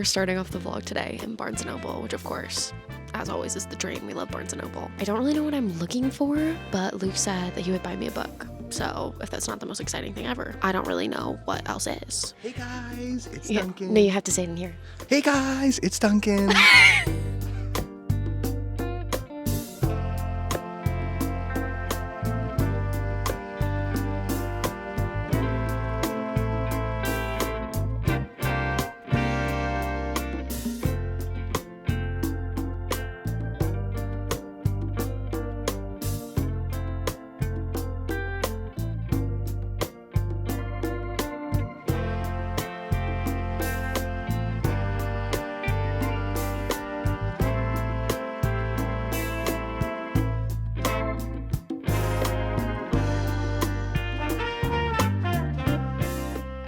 starting off the vlog today in Barnes & Noble, which of course, as always, is the dream. We love Barnes & Noble. I don't really know what I'm looking for, but Luke said that he would buy me a book. So if that's not the most exciting thing ever, I don't really know what else is. Hey guys, it's Duncan. No, you have to say it in here. Hey guys, it's Duncan.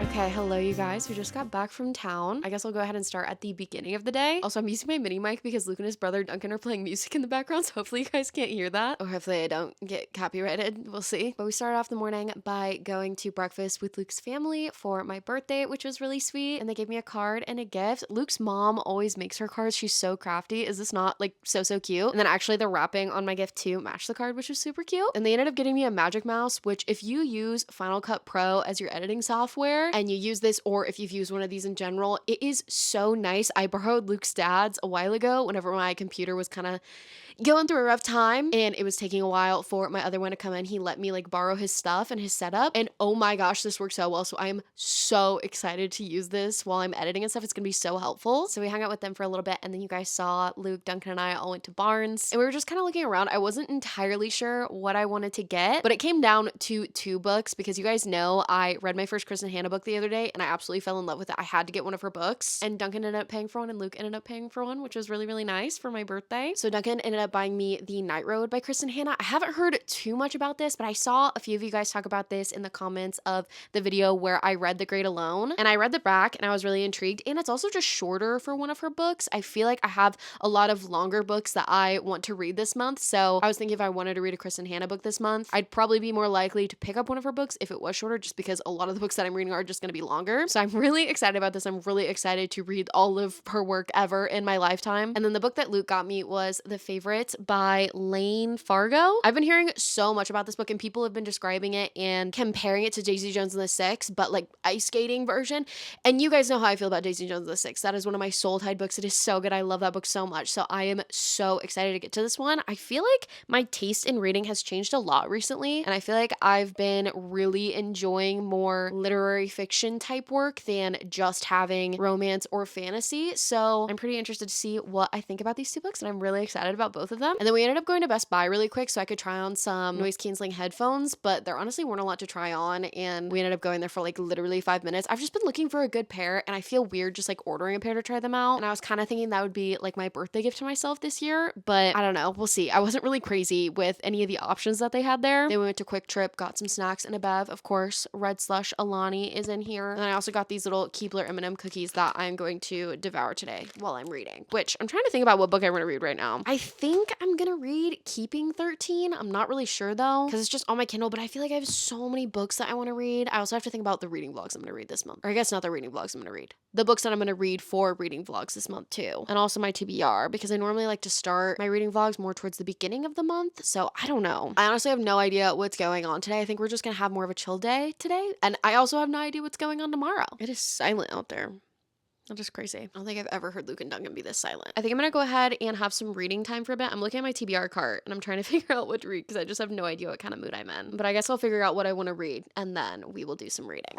Okay, hello you guys. We just got back from town. I guess I'll go ahead and start at the beginning of the day. Also, I'm using my mini mic because Luke and his brother Duncan are playing music in the background, so hopefully you guys can't hear that. Or hopefully I don't get copyrighted. We'll see. But we started off the morning by going to breakfast with Luke's family for my birthday, which was really sweet. And they gave me a card and a gift. Luke's mom always makes her cards. She's so crafty. Is this not like so cute? And then actually the wrapping on my gift too matched the card, which was super cute. And they ended up getting me a Magic Mouse, which if you use Final Cut Pro as your editing software and you use this, or if you've used one of these in general, it is so nice. I borrowed Luke's dad's a while ago whenever my computer was kind of going through a rough time and it was taking a while for my other one to come in. He let me like borrow his stuff and his setup, and oh my gosh, this works so well. So I am so excited to use this while I'm editing and stuff. It's gonna be so helpful. So we hung out with them for a little bit, and then you guys saw Luke, Duncan, and I all went to Barnes, and we were just kind of looking around. I wasn't entirely sure what I wanted to get, but it came down to 2 books because you guys know I read my first Kristen Hanna book the other day and I absolutely fell in love with it. I had to get one of her books, and Duncan ended up paying for one and Luke ended up paying for one, which was really, really nice for my birthday. So Duncan ended up buying me The Night Road by Kristen Hanna. I haven't heard too much about this, but I saw a few of you guys talk about this in the comments of the video where I read The Great Alone, and I read the back and I was really intrigued. And it's also just shorter for one of her books. I feel like I have a lot of longer books that I want to read this month. So I was thinking if I wanted to read a Kristen Hanna book this month, I'd probably be more likely to pick up one of her books if it was shorter, just because a lot of the books that I'm reading are just going to be longer. So I'm really excited about this. I'm really excited to read all of her work ever in my lifetime. And then the book that Luke got me was The Favorite by Lane Fargo. I've been hearing so much about this book, and people have been describing it and comparing it to Daisy Jones and the Six, but like ice skating version. And you guys know how I feel about Daisy Jones and the Six. That is one of my soul-tied books. It is so good. I love that book so much. So I am so excited to get to this one. I feel like my taste in reading has changed a lot recently, and I feel like I've been really enjoying more literary fiction type work than just having romance or fantasy. So I'm pretty interested to see what I think about these 2 books, and I'm really excited about both of them. And then we ended up going to Best Buy really quick so I could try on some noise canceling headphones, but there honestly weren't a lot to try on, and we ended up going there for like literally 5 minutes. I've just been looking for a good pair, and I feel weird just like ordering a pair to try them out, and I was kind of thinking that would be like my birthday gift to myself this year, but I don't know, we'll see. I wasn't really crazy with any of the options that they had there. Then we went to Quick Trip, got some snacks and a bev. Of course, Red Slush Alani is in here, and then I also got these little Keebler M&M cookies that I'm going to devour today while I'm reading, which I'm trying to think about what book I want to read right now. I think I'm gonna read Keeping 13. I'm not really sure though, because it's just on my Kindle, but I feel like I have so many books that I want to read. I also have to think about the reading vlogs I'm going to read this month. Or I guess not the reading vlogs I'm going to read. The books that I'm going to read for reading vlogs this month too. And also my TBR, because I normally like to start my reading vlogs more towards the beginning of the month. So I don't know. I honestly have no idea what's going on today. I think we're just going to have more of a chill day today. And I also have no idea what's going on tomorrow. It is silent out there. That's just crazy. I don't think I've ever heard Luke and Duncan be this silent. I think I'm gonna go ahead and have some reading time for a bit. I'm looking at my TBR cart and I'm trying to figure out what to read because I just have no idea what kind of mood I'm in. But I guess I'll figure out what I want to read and then we will do some reading.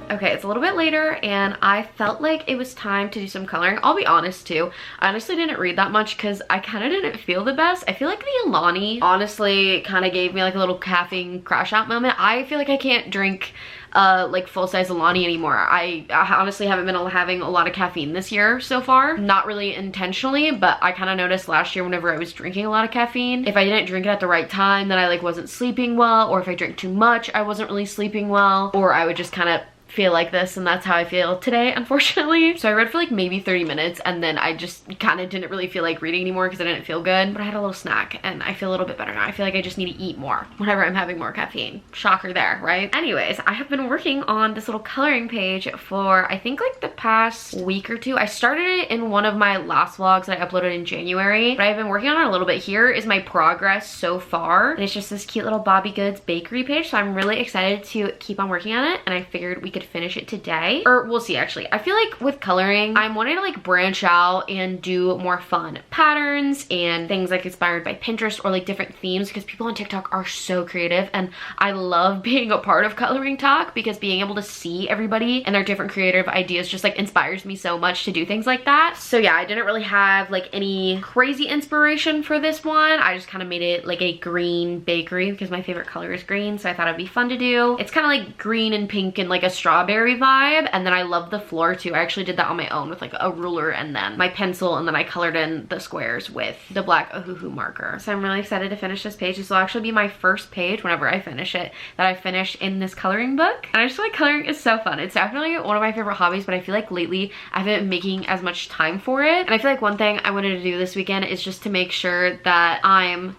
Okay, it's a little bit later and I felt like it was time to do some coloring. I'll be honest too, I honestly didn't read that much because I kind of didn't feel the best. I feel like the Alani honestly kind of gave me like a little caffeine crash out moment. I feel like I can't drink like full-size Alani anymore. I honestly haven't been having a lot of caffeine this year so far. Not really intentionally, but I kind of noticed last year whenever I was drinking a lot of caffeine, if I didn't drink it at the right time, then I like wasn't sleeping well, or if I drank too much, I wasn't really sleeping well, or I would just kind of feel like this, and that's how I feel today, unfortunately. So I read for like maybe 30 minutes and then I just kind of didn't really feel like reading anymore because I didn't feel good, but I had a little snack and I feel a little bit better now. I feel like I just need to eat more whenever I'm having more caffeine. Shocker there, right? Anyways, I have been working on this little coloring page for I think like the past week or two. I started it in one of my last vlogs that I uploaded in January, but I've been working on it a little bit. Here is my progress so far, and it's just this cute little Bobby Goods bakery page, so I'm really excited to keep on working on it, and I figured we could finish it today, or we'll see. Actually, I feel like with coloring I'm wanting to like branch out and do more fun patterns and things like inspired by Pinterest or like different themes, because people on TikTok are so creative and I love being a part of Coloring Talk because being able to see everybody and their different creative ideas just like inspires me so much to do things like that. So yeah, I didn't really have like any crazy inspiration for this one. I just kind of made it like a green bakery because my favorite color is green, so I thought it'd be fun to do. It's kind of like green and pink and like a strawberry vibe, and then I love the floor too. I actually did that on my own with like a ruler and then my pencil, and then I colored in the squares with the black Ohuhu marker. So I'm really excited to finish this page. This will actually be my first page whenever I finish it that I finish in this coloring book, and I just feel like coloring is so fun. It's definitely one of my favorite hobbies, but I feel like lately I haven't been making as much time for it, and I feel like one thing I wanted to do this weekend is just to make sure that I'm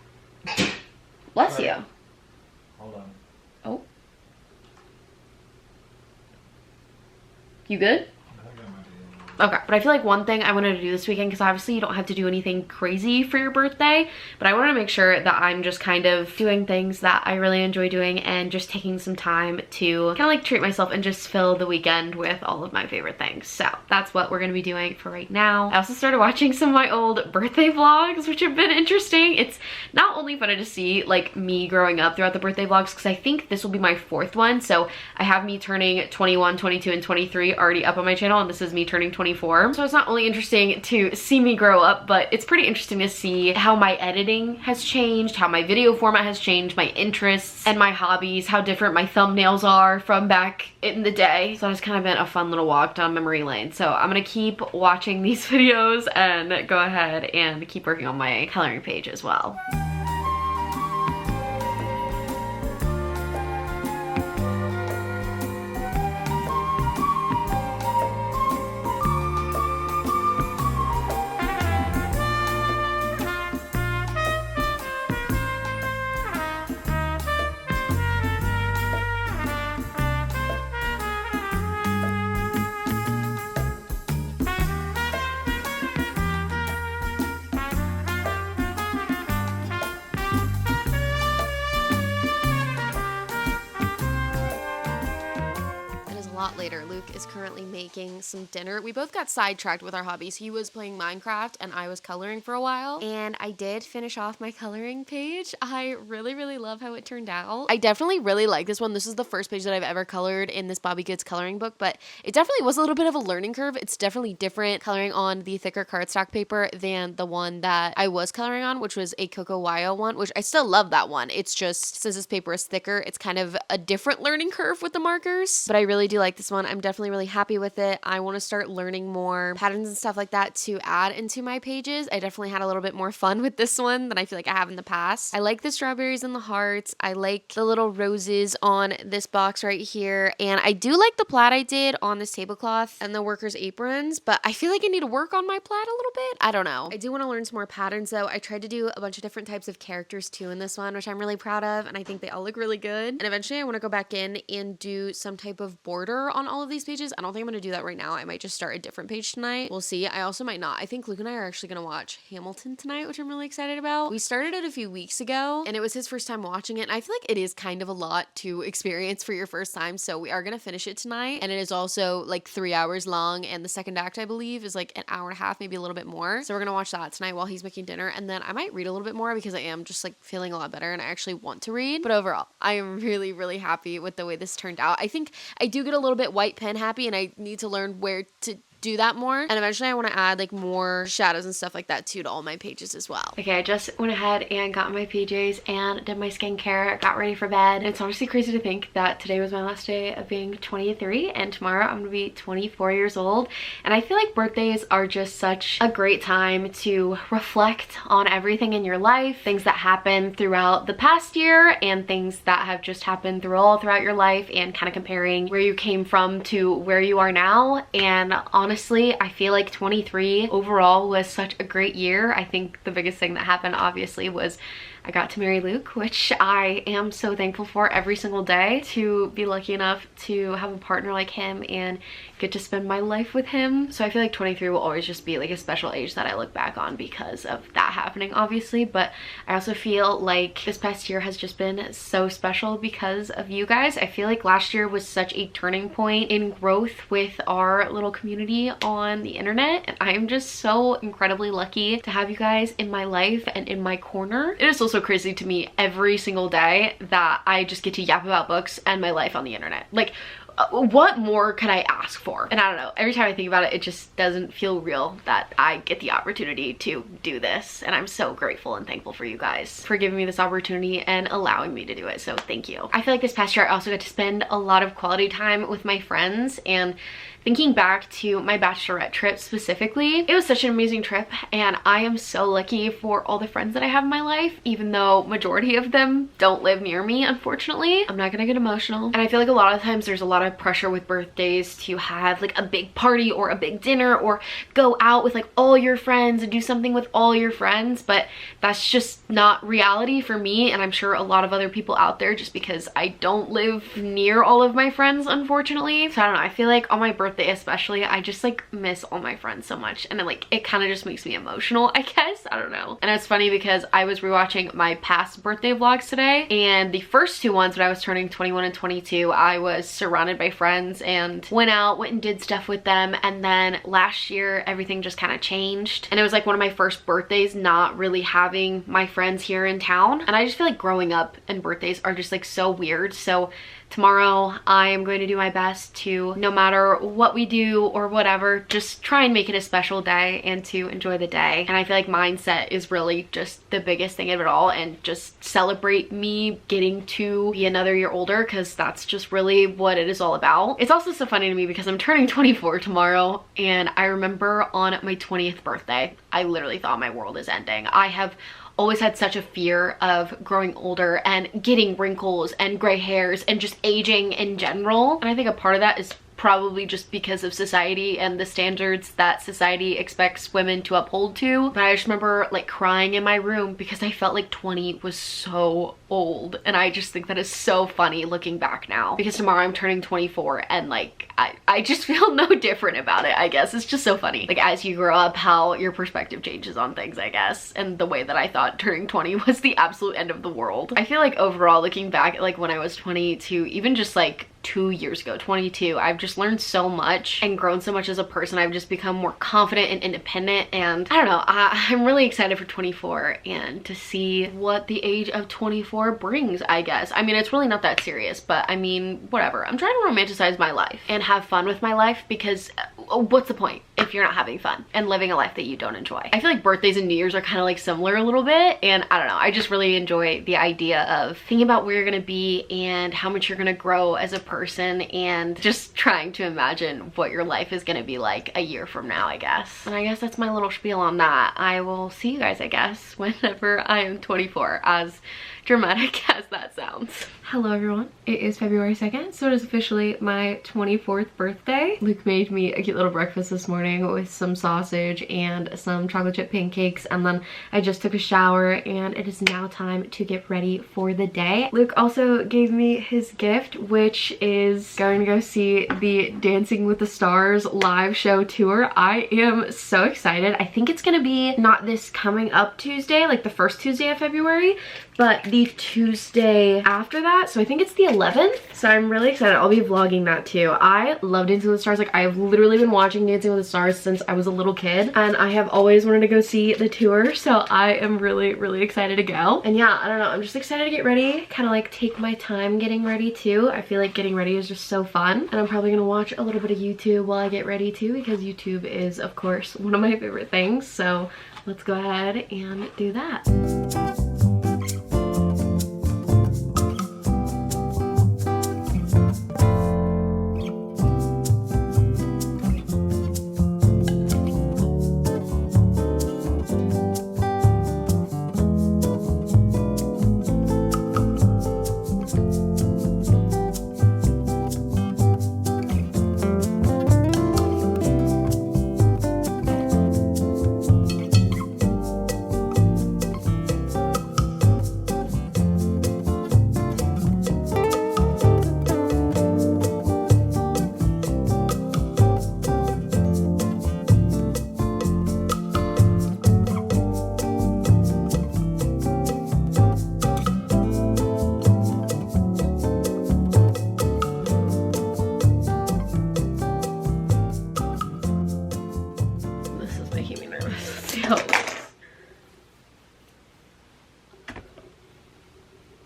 bless you. Hold on. Oh, you good? Okay, but I feel like one thing I wanted to do this weekend, because obviously you don't have to do anything crazy for your birthday, but I want to make sure that I'm just kind of doing things that I really enjoy doing and just taking some time to kind of like treat myself and just fill the weekend with all of my favorite things. So that's what we're going to be doing for right now. I also started watching some of my old birthday vlogs, which have been interesting. It's not only fun to see like me growing up throughout the birthday vlogs, because I think this will be my 4th one. So I have me turning 21, 22, and 23 already up on my channel, and this is me turning 24. So it's not only interesting to see me grow up, but it's pretty interesting to see how my editing has changed, how my video format has changed, my interests and my hobbies, how different my thumbnails are from back in the day. So it's kind of been a fun little walk down memory lane. So I'm gonna keep watching these videos and go ahead and keep working on my coloring page as well. Later, Luke is currently making some dinner. We both got sidetracked with our hobbies. He was playing Minecraft and I was coloring for a while, and I did finish off my coloring page. I really love how it turned out. I definitely really like this one. This is the first page that I've ever colored in this Bobby Goods coloring book, but it definitely was a little bit of a learning curve. It's definitely different coloring on the thicker cardstock paper than the one that I was coloring on, which was a Coco Wyo one, which I still love that one. It's just, since this paper is thicker, it's kind of a different learning curve with the markers, but I really do like this one. I'm definitely really happy with it. I want to start learning more patterns and stuff like that to add into my pages. I definitely had a little bit more fun with this one than I feel like I have in the past. I like the strawberries and the hearts. I like the little roses on this box right here, and I do like the plaid I did on this tablecloth and the workers' aprons, but I feel like I need to work on my plaid a little bit. I don't know. I do want to learn some more patterns though. I tried to do a bunch of different types of characters too in this one, which I'm really proud of, and I think they all look really good. And eventually I want to go back in and do some type of border on all of these pages. I don't think I'm going to do that right now. I might just start a different page tonight. We'll see. I also might not. I think Luke and I are actually going to watch Hamilton tonight, which I'm really excited about. We started it a few weeks ago and it was his first time watching it, and I feel like it is kind of a lot to experience for your first time, so we are going to finish it tonight. And it is also like 3 hours long, and the second act I believe is like an hour and a half, maybe a little bit more. So we're going to watch that tonight while he's making dinner, and then I might read a little bit more because I am just like feeling a lot better and I actually want to read. But overall, I am really happy with the way this turned out. I think I do get a little bit white pen happy, and I need to learn where to do that more. And eventually I want to add like more shadows and stuff like that too to all my pages as well. Okay, I just went ahead and got my PJs and did my skincare, got ready for bed. And it's honestly crazy to think that today was my last day of being 23 and tomorrow I'm gonna be 24 years old. And I feel like birthdays are just such a great time to reflect on everything in your life, things that happened throughout the past year and things that have just happened throughout your life, and kind of comparing where you came from to where you are now. And honestly, I feel like 23 overall was such a great year. I think the biggest thing that happened obviously was I got to marry Luke, which I am so thankful for every single day, to be lucky enough to have a partner like him and get to spend my life with him. So I feel like 23 will always just be like a special age that I look back on because of that happening, obviously. But I also feel like this past year has just been so special because of you guys. I feel like last year was such a turning point in growth with our little community on the internet, and I am just so incredibly lucky to have you guys in my life and in my corner. It is also crazy to me every single day that I just get to yap about books and my life on the internet. Like, what more could I ask for? And I don't know, every time I think about it, it just doesn't feel real that I get the opportunity to do this. And I'm so grateful and thankful for you guys for giving me this opportunity and allowing me to do it. So thank you. I feel like this past year I also got to spend a lot of quality time with my friends, and thinking back to my bachelorette trip specifically, it was such an amazing trip, and I am so lucky for all the friends that I have in my life, even though majority of them don't live near me, unfortunately. I'm not gonna get emotional. And I feel like a lot of times there's a lot of pressure with birthdays to have like a big party or a big dinner or go out with like all your friends and do something with all your friends, but that's just not reality for me, and I'm sure a lot of other people out there, just because I don't live near all of my friends, unfortunately. So I don't know, I feel like on my birthday especially, I just like miss all my friends so much, and it kind of just makes me emotional, I guess. I don't know. And it's funny because I was rewatching my past birthday vlogs today, and the first two ones when I was turning 21 and 22, I was surrounded by friends and went and did stuff with them. And then last year everything just kind of changed, and it was like one of my first birthdays not really having my friends here in town. And I just feel like growing up and birthdays are just like so weird. So tomorrow I am going to do my best to, no matter what we do or whatever, just try and make it a special day and to enjoy the day. And I feel like mindset is really just the biggest thing of it all, and just celebrate me getting to be another year older, because that's just really what it is all about. It's also so funny to me because I'm turning 24 tomorrow, and I remember on my 20th birthday, I literally thought my world is ending. I have always had such a fear of growing older and getting wrinkles and gray hairs and just aging in general. And I think a part of that is probably just because of society and the standards that society expects women to uphold to. But I just remember like crying in my room because I felt like 20 was so old, and I just think that is so funny looking back now, because tomorrow I'm turning 24, and like I just feel no different about it, I guess. It's just so funny, like as you grow up, how your perspective changes on things, I guess. And the way that I thought turning 20 was the absolute end of the world. I feel like overall, looking back at like when I was 20 to even just like 2 years ago, 22, I've just learned so much and grown so much as a person. I've just become more confident and independent, and I don't know, I'm really excited for 24 and to see what the age of 24 brings, I guess. I mean, it's really not that serious, but I mean, whatever. I'm trying to romanticize my life and have fun with my life, because what's the point if you're not having fun and living a life that you don't enjoy? I feel like birthdays and New Year's are kind of like similar a little bit, and I don't know, I just really enjoy the idea of thinking about where you're gonna be and how much you're gonna grow as a person, and just trying to imagine what your life is gonna be like a year from now, I guess. And I guess that's my little spiel on that. I will see you guys, I guess, whenever I am 24, as dramatic as that sounds. Hello everyone, it is February 2nd, so it is officially my 24th birthday. Luke made me a cute little breakfast this morning with some sausage and some chocolate chip pancakes, and then I just took a shower, and it is now time to get ready for the day. Luke also gave me his gift, which is going to go see the Dancing with the Stars live show tour. I am so excited. I think it's gonna be not this coming up Tuesday, like the first Tuesday of February, but the Tuesday after that. So I think it's the 11th. So I'm really excited. I'll be vlogging that too. I love Dancing with the Stars. Like, I've literally been watching Dancing with the Stars Mars since I was a little kid, and I have always wanted to go see the tour, so I am really excited to go. And yeah, I don't know, I'm just excited to get ready, kind of like take my time getting ready too. I feel like getting ready is just so fun, and I'm probably gonna watch a little bit of YouTube while I get ready too, because YouTube is of course one of my favorite things. So let's go ahead and do that.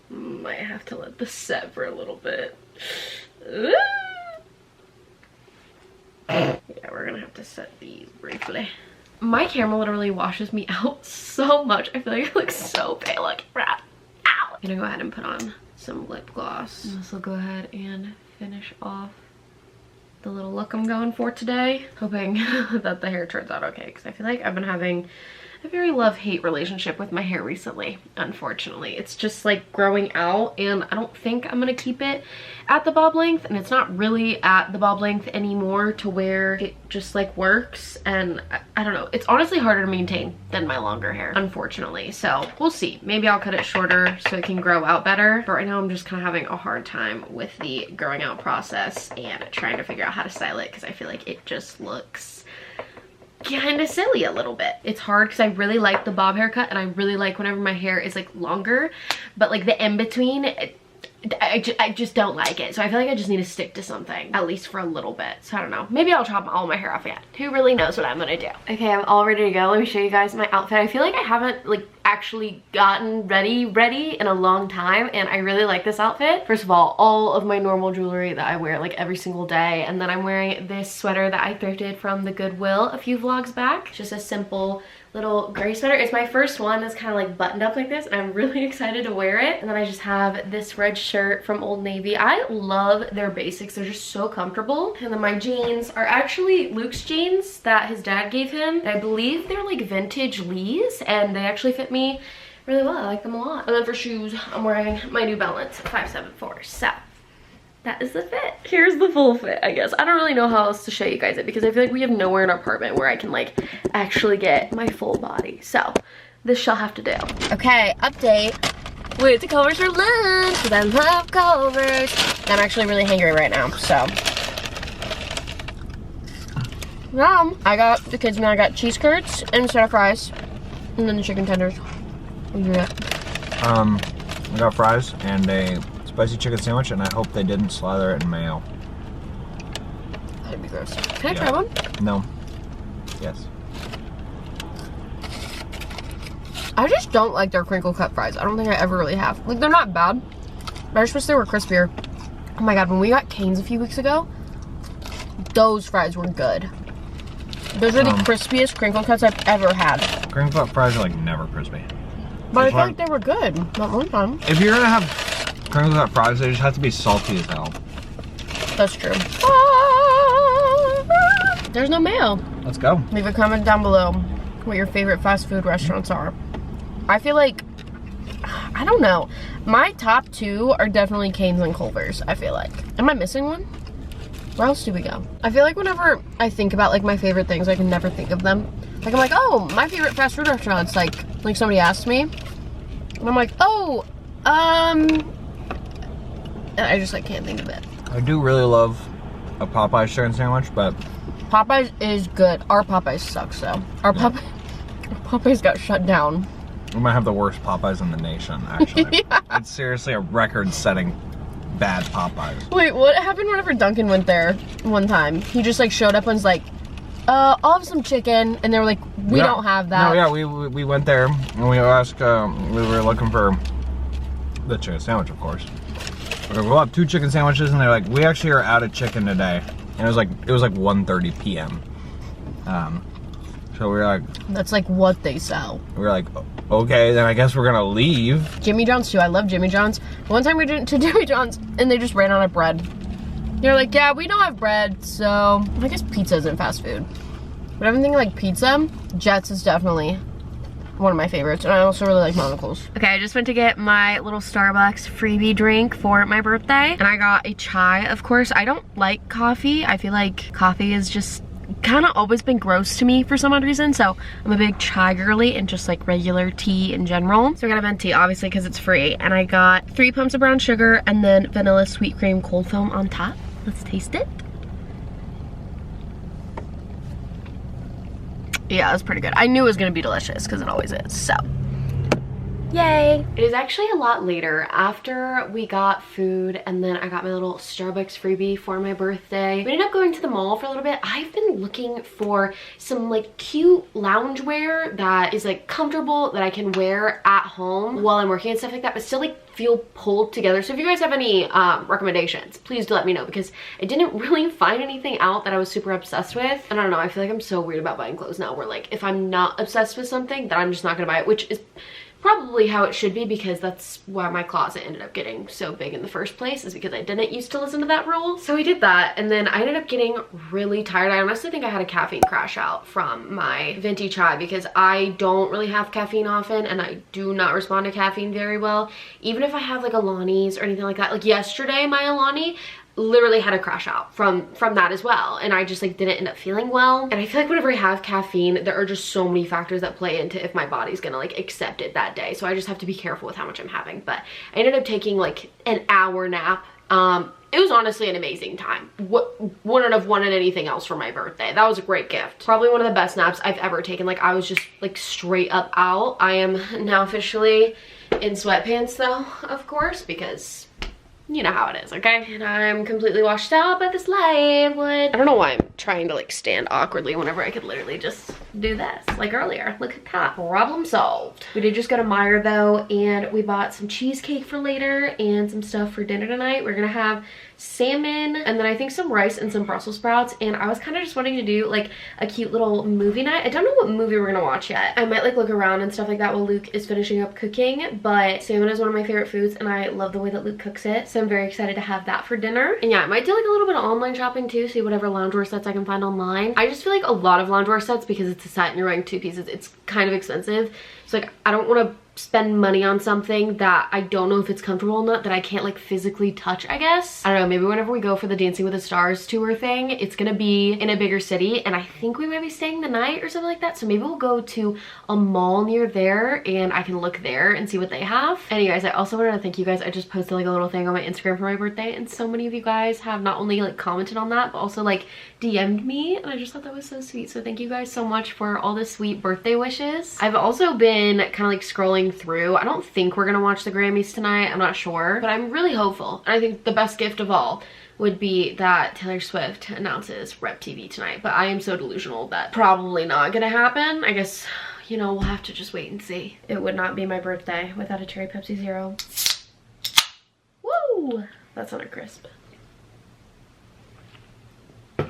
Might have to let this set for a little bit. Yeah, we're gonna have to set these briefly. My camera literally washes me out so much. I feel like I look so pale. Like, ow! I'm gonna go ahead and put on some lip gloss. This will go ahead and finish off the little look I'm going for today. Hoping that the hair turns out okay, because I feel like I've been having a very love-hate relationship with my hair recently, unfortunately. It's just like growing out, and I don't think I'm gonna keep it at the bob length, and it's not really at the bob length anymore to where it just like works, and I don't know. It's honestly harder to maintain than my longer hair, unfortunately. So we'll see. Maybe I'll cut it shorter so it can grow out better. But right now I'm just kind of having a hard time with the growing out process and trying to figure out how to style it, because I feel like it just looks kind of silly a little bit. It's hard because I really like the bob haircut, and I really like whenever my hair is like longer, but like the in-between, I just don't like it. So I feel like I just need to stick to something, at least for a little bit. So I don't know. Maybe I'll chop all my hair off yet. Who really knows what I'm gonna do? Okay, I'm all ready to go. Let me show you guys my outfit. I feel like I haven't like actually gotten ready in a long time, and I really like this outfit. First of all of my normal jewelry that I wear like every single day, and then I'm wearing this sweater that I thrifted from the Goodwill a few vlogs back. It's just a simple little gray sweater. It's my first one that's kind of like buttoned up like this, and I'm really excited to wear it. And then I just have this red shirt from Old Navy. I love their basics. They're just so comfortable. And then my jeans are actually Luke's jeans that his dad gave him. I believe they're like vintage Lee's, and they actually fit me really well. I like them a lot. And then for shoes, I'm wearing my New Balance 574. So that is the fit. Here's the full fit, I guess. I don't really know how else to show you guys it, because I feel like we have nowhere in our apartment where I can like actually get my full body. So this shall have to do. Okay, update with the Culvers for lunch, because I love Culvers. I'm actually really hungry right now, so. I got the kids' meal. I got cheese curds and a set of fries, and then the chicken tenders. What do you get? I got fries and a spicy chicken sandwich, and I hope they didn't slather it in mayo. That'd be gross. Can I try one? No. Yes. I just don't like their crinkle cut fries. I don't think I ever really have. Like, they're not bad, but I just wish they were crispier. Oh my god, when we got Cane's a few weeks ago, those fries were good. Those are the crispiest crinkle cuts I've ever had. Crinkle cut fries are like never crispy. But I feel like they were good that one time. If you're gonna have crinkle cut fries, they just have to be salty as hell. That's true. There's no mayo. Let's go. Leave a comment down below what your favorite fast food restaurants are. I feel like, I don't know. My top two are definitely Cane's and Culver's, I feel like. Am I missing one? Where else do we go? I feel like whenever I think about like my favorite things, I can never think of them. Like I'm like, oh, my favorite fast food restaurants, like somebody asked me. And I'm like, oh, and I just like can't think of it. I do really love a Popeyes chicken sandwich, but Popeyes is good. Our Popeyes sucks though. Our Popeyes got shut down. we might have the worst Popeyes in the nation, actually. Yeah. It's seriously a record-setting bad Popeyes. Wait, what happened whenever Duncan went there one time? He just like showed up and was like, I'll have some chicken. And they were like, we don't have that. No, yeah, we went there and we asked, we were looking for the chicken sandwich, of course. We'll have 2 chicken sandwiches, and they're like, we actually are out of chicken today. And it was like 1:30 p.m. So we were like, that's like what they sell. We were like, okay, then I guess we're gonna leave. Jimmy John's too. I love Jimmy John's. One time we went to Jimmy John's and they just ran out of bread. They're like, yeah, we don't have bread, so I guess pizza isn't fast food. But I'm thinking like pizza, Jets is definitely one of my favorites, and I also really like Monocle's. Okay, I just went to get my little Starbucks freebie drink for my birthday, and I got a chai, of course. I don't like coffee. I feel like coffee is just kind of always been gross to me for some odd reason, so I'm a big chai girly and just like regular tea in general. So I got a venti, obviously, because it's free, and I got 3 pumps of brown sugar and then vanilla sweet cream cold foam on top. Let's taste it. Yeah, it was pretty good. I knew it was gonna be delicious because it always is, so. Yay. It is actually a lot later after we got food and then I got my little Starbucks freebie for my birthday. We ended up going to the mall for a little bit. I've been looking for some like cute loungewear that is like comfortable, that I can wear at home while I'm working and stuff like that, but still like feel pulled together. So if you guys have any recommendations, please do let me know, because I didn't really find anything out that I was super obsessed with. And I don't know, I feel like I'm so weird about buying clothes now, where like if I'm not obsessed with something, then I'm just not gonna buy it, which is probably how it should be, because that's why my closet ended up getting so big in the first place, is because I didn't used to listen to that rule. So we did that, and then I ended up getting really tired. I honestly think I had a caffeine crash out from my venti chai, because I don't really have caffeine often, and I do not respond to caffeine very well. Even if I have like Alani's or anything like that. Like yesterday, my Alani literally had a crash out from that as well, and I just like didn't end up feeling well. And I feel like whenever I have caffeine, there are just so many factors that play into if my body's gonna like accept it that day, so I just have to be careful with how much I'm having. But I ended up taking like an hour nap. It was honestly an amazing time. Wouldn't have wanted anything else for my birthday. That was a great gift. Probably one of the best naps I've ever taken. Like I was just like straight up out. I am now officially in sweatpants though, of course, because you know how it is, okay? And I'm completely washed out, but this light would... I don't know why I'm trying to like stand awkwardly whenever I could literally just do this like earlier. Look at that. Problem solved. We did just go to Meijer though, and we bought some cheesecake for later and some stuff for dinner tonight. We're gonna have salmon and then I think some rice and some Brussels sprouts, and I was kind of just wanting to do like a cute little movie night. I don't know what movie we're gonna watch yet. I might like look around and stuff like that while Luke is finishing up cooking, but salmon is one of my favorite foods and I love the way that Luke cooks it, so I'm very excited to have that for dinner. And yeah, I might do like a little bit of online shopping too, see whatever loungewear sets I can find online. I just feel like a lot of loungewear sets, because it's a set and you're wearing 2 pieces, it's kind of expensive. So like I don't want to spend money on something that I don't know if it's comfortable or not, that I can't like physically touch, I guess. I don't know, maybe whenever we go for the Dancing with the Stars tour thing, it's gonna be in a bigger city, and I think we might be staying the night or something like that, so maybe we'll go to a mall near there and I can look there and see what they have. Anyways, I also wanted to thank you guys. I just posted like a little thing on my Instagram for my birthday, and so many of you guys have not only like commented on that, but also like DM'd me, and I just thought that was so sweet. So thank you guys so much for all the sweet birthday wishes. I've also been kind of like scrolling through. I don't think we're gonna watch the Grammys tonight, I'm not sure, but I'm really hopeful. And I think the best gift of all would be that Taylor Swift announces Rep TV tonight, but I am so delusional that probably not gonna happen. I guess, you know, we'll have to just wait and see. It would not be my birthday without a Cherry Pepsi Zero. Woo! That sounded crisp.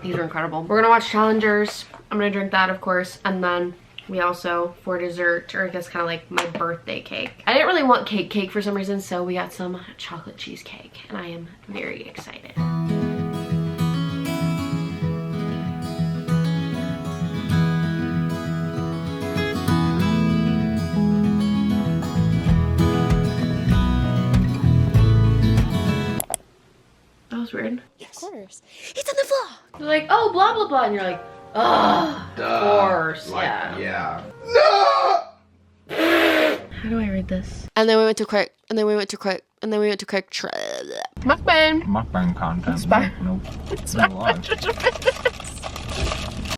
These are incredible. We're gonna watch Challengers. I'm gonna drink that, of course, and then we also, for dessert, or I guess kind of like my birthday cake. I didn't really want cake for some reason, so we got some chocolate cheesecake, and I am very excited. That was weird. Yes. Of course. It's on the vlog. They're like, oh, blah, blah, blah, and you're like, oh, of course, Like, yeah. Yeah. No! How do I read this? And then we went to quick, and then we went to quick, and then we went to quick mukbang. Mukbang content. Inspire. Nope. Inspire. No,